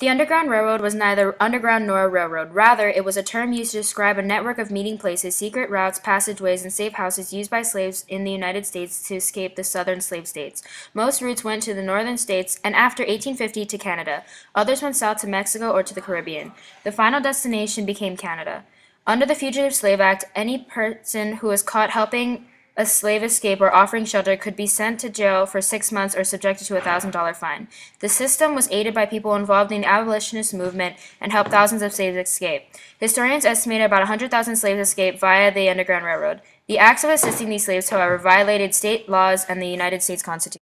The Underground Railroad was neither underground nor a railroad. Rather, it was a term used to describe a network of meeting places, secret routes, passageways, and safe houses used by slaves in the United States to escape the southern slave states. Most routes went to the northern states and after 1850 to Canada. Others went south to Mexico or to the Caribbean. The final destination became Canada. Under the Fugitive Slave Act, any person who was caught helping a slave escape or offering shelter could be sent to jail for 6 months or subjected to a $1,000 fine. The system was aided by people involved in the abolitionist movement and helped thousands of slaves escape. Historians estimate about 100,000 slaves escaped via the Underground Railroad. The acts of assisting these slaves, however, violated state laws and the United States Constitution.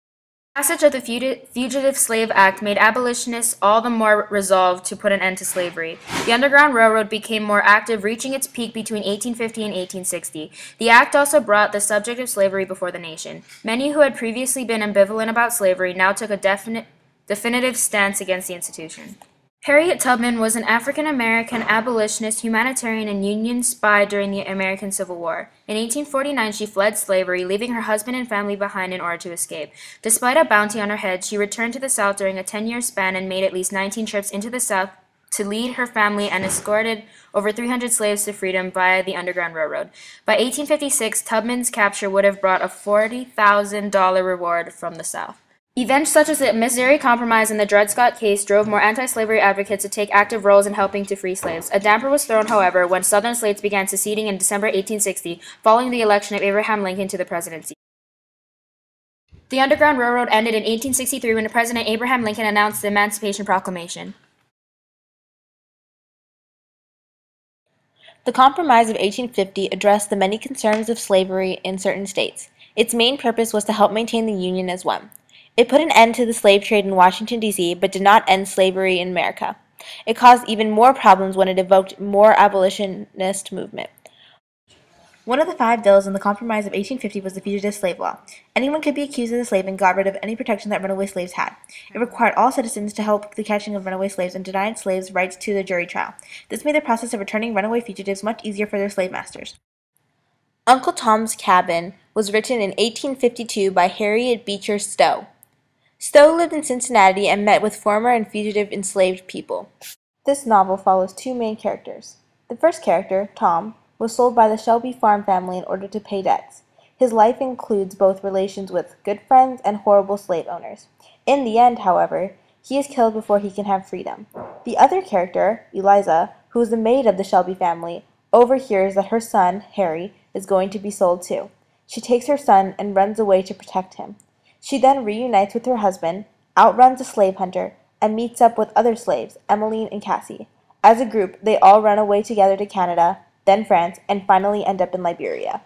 The passage of the Fugitive Slave Act made abolitionists all the more resolved to put an end to slavery. The Underground Railroad became more active, reaching its peak between 1850 and 1860. The act also brought the subject of slavery before the nation. Many who had previously been ambivalent about slavery now took a definitive stance against the institution. Harriet Tubman was an African-American abolitionist, humanitarian, and Union spy during the American Civil War. In 1849, she fled slavery, leaving her husband and family behind in order to escape. Despite a bounty on her head, she returned to the South during a 10-year span and made at least 19 trips into the South to lead her family and escorted over 300 slaves to freedom via the Underground Railroad. By 1856, Tubman's capture would have brought a $40,000 reward from the South. Events such as the Missouri Compromise and the Dred Scott case drove more anti-slavery advocates to take active roles in helping to free slaves. A damper was thrown, however, when Southern slaves began seceding in December 1860, following the election of Abraham Lincoln to the presidency. The Underground Railroad ended in 1863 when President Abraham Lincoln announced the Emancipation Proclamation. The Compromise of 1850 addressed the many concerns of slavery in certain states. Its main purpose was to help maintain the Union as one. It put an end to the slave trade in Washington, D.C., but did not end slavery in America. It caused even more problems when it evoked more abolitionist movement. One of the 5 bills in the Compromise of 1850 was the Fugitive Slave Law. Anyone could be accused of the slave and got rid of any protection that runaway slaves had. It required all citizens to help the catching of runaway slaves and denied slaves rights to the jury trial. This made the process of returning runaway fugitives much easier for their slave masters. Uncle Tom's Cabin was written in 1852 by Harriet Beecher Stowe. Stowe lived in Cincinnati and met with former and fugitive enslaved people. This novel follows 2 main characters. The first character, Tom, was sold by the Shelby farm family in order to pay debts. His life includes both relations with good friends and horrible slave owners. In the end, however, he is killed before he can have freedom. The other character, Eliza, who is the maid of the Shelby family, overhears that her son, Harry, is going to be sold too. She takes her son and runs away to protect him. She then reunites with her husband, outruns a slave hunter, and meets up with other slaves, Emmeline and Cassie. As a group, they all run away together to Canada, then France, and finally end up in Liberia.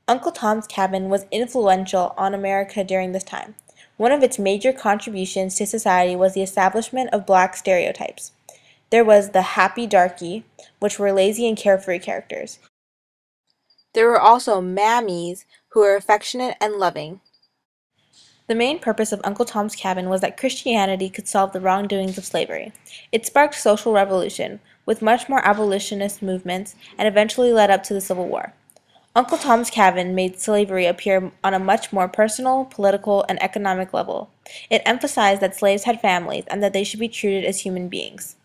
Uncle Tom's Cabin was influential on America during this time. One of its major contributions to society was the establishment of black stereotypes. There was the happy darky, which were lazy and carefree characters. There were also mammies, who were affectionate and loving. The main purpose of Uncle Tom's Cabin was that Christianity could solve the wrongdoings of slavery. It sparked social revolution, with much more abolitionist movements, and eventually led up to the Civil War. Uncle Tom's Cabin made slavery appear on a much more personal, political, and economic level. It emphasized that slaves had families and that they should be treated as human beings.